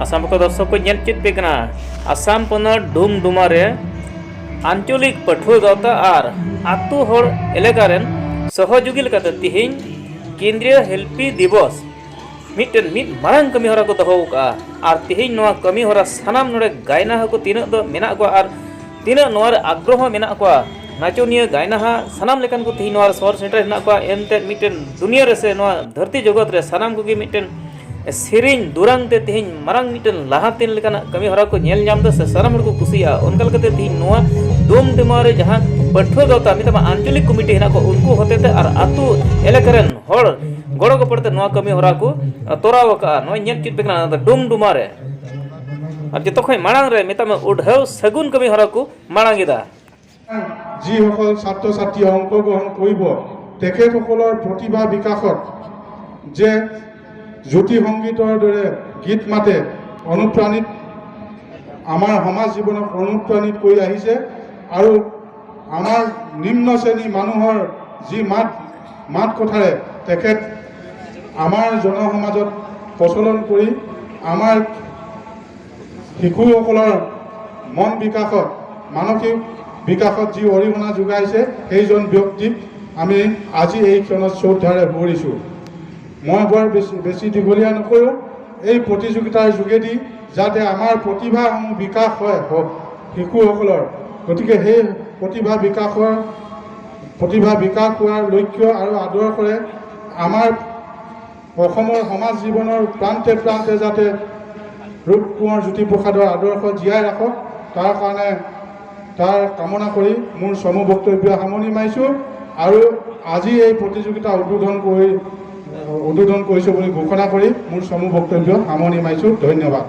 आसाम को दर्शक को नेल चेत पे कना आसाम पनत डुमडुमा रे आंचलिक पठुआ गावता और आतु हर एलाका रेन सहयोगी लेकाते तिहिन केंद्रीय हेल्पी दिवस मिटन मिट मारंग कमी हरा को दहो का और तिहिन नोआ कमी हरा सानाम नोडे गायना को तीन दो मेना को और तीन नोआ आग्रह मेना को नाचोनिया गायना सानाम लेकान को तिहिन नोआ शहर सेंटर हेना को एनते मिटन दुनिया रे से नोआ धरती जगत रे सानाम को मिटन सेरिंग दुरांग ते तिहिन मारंग मिटन लाहातीन लेकाना कमी हरा को नेल नाम दो से सानाम को कुसिया उनका लेकाते तिहिन नोआ डुमडुमा रे जहां पठुआ गावता मितमा आंचलिक कमिटी हेना को उनको होतेते और आतु एलाका रेन हर गड़ो को पड़ते नोआ कमी हरा को तोराव का नोआ नेल चित बेकना डुमडुमा रे और जतो खय मांग रे मितमा उढाव सगुन कमी हरा को मांगिदा जी সকল ছাত্র ছাত্রী অংশগ্রহণ কৰিব তেখেতসকলৰ প্ৰতিভা বিকাশত যে জ্যোতি সংগীতৰ দৰে গীত মাতে অনুপ্ৰাণিত আমাৰ সমাজ জীৱনক অনুপ্ৰাণিত কৰি আহিছে আৰু আমাৰ নিম্ন শ্ৰেণী মানুহৰ যি মাত কথাৰে তেখেত আমাৰ জনসমাজত প্ৰচলন কৰি আমাৰ শিশুসকলৰ মন বিকাশত মানসিক বিকাশত যি অৰিহণা যোগাইছে সেইজন ব্যক্তিক আমি আজি এই ক্ষণত শ্ৰদ্ধাৰে সুঁৱৰিছোঁ। মই বৰ বেছি দীঘলীয়া নকৰোঁ। এই প্ৰতিযোগিতাৰ যোগেদি যাতে আমাৰ প্ৰতিভাসমূহ বিকাশ হয় শিশুসকলৰ, গতিকে সেই প্ৰতিভা বিকাশ হোৱাৰ লক্ষ্য আৰু আদৰ্শৰে আমাৰ অসমৰ সমাজ জীৱনৰ প্ৰান্তে প্ৰান্তে যাতে ৰূপ কোঁৱৰ জ্যোতিপ্ৰসাদৰ আদৰ্শ জীয়াই ৰাখক তাৰ কাৰণে তাৰ কামনা কৰি মোৰ সমূহ বক্তব্য সামৰণি মাৰিছোঁ আৰু আজি এই প্ৰতিযোগিতা উদ্বোধন কৰিছোঁ বুলি ঘোষণা কৰি মোৰ সমূহ বক্তব্য সামৰণি মাৰিছোঁ। ধন্যবাদ।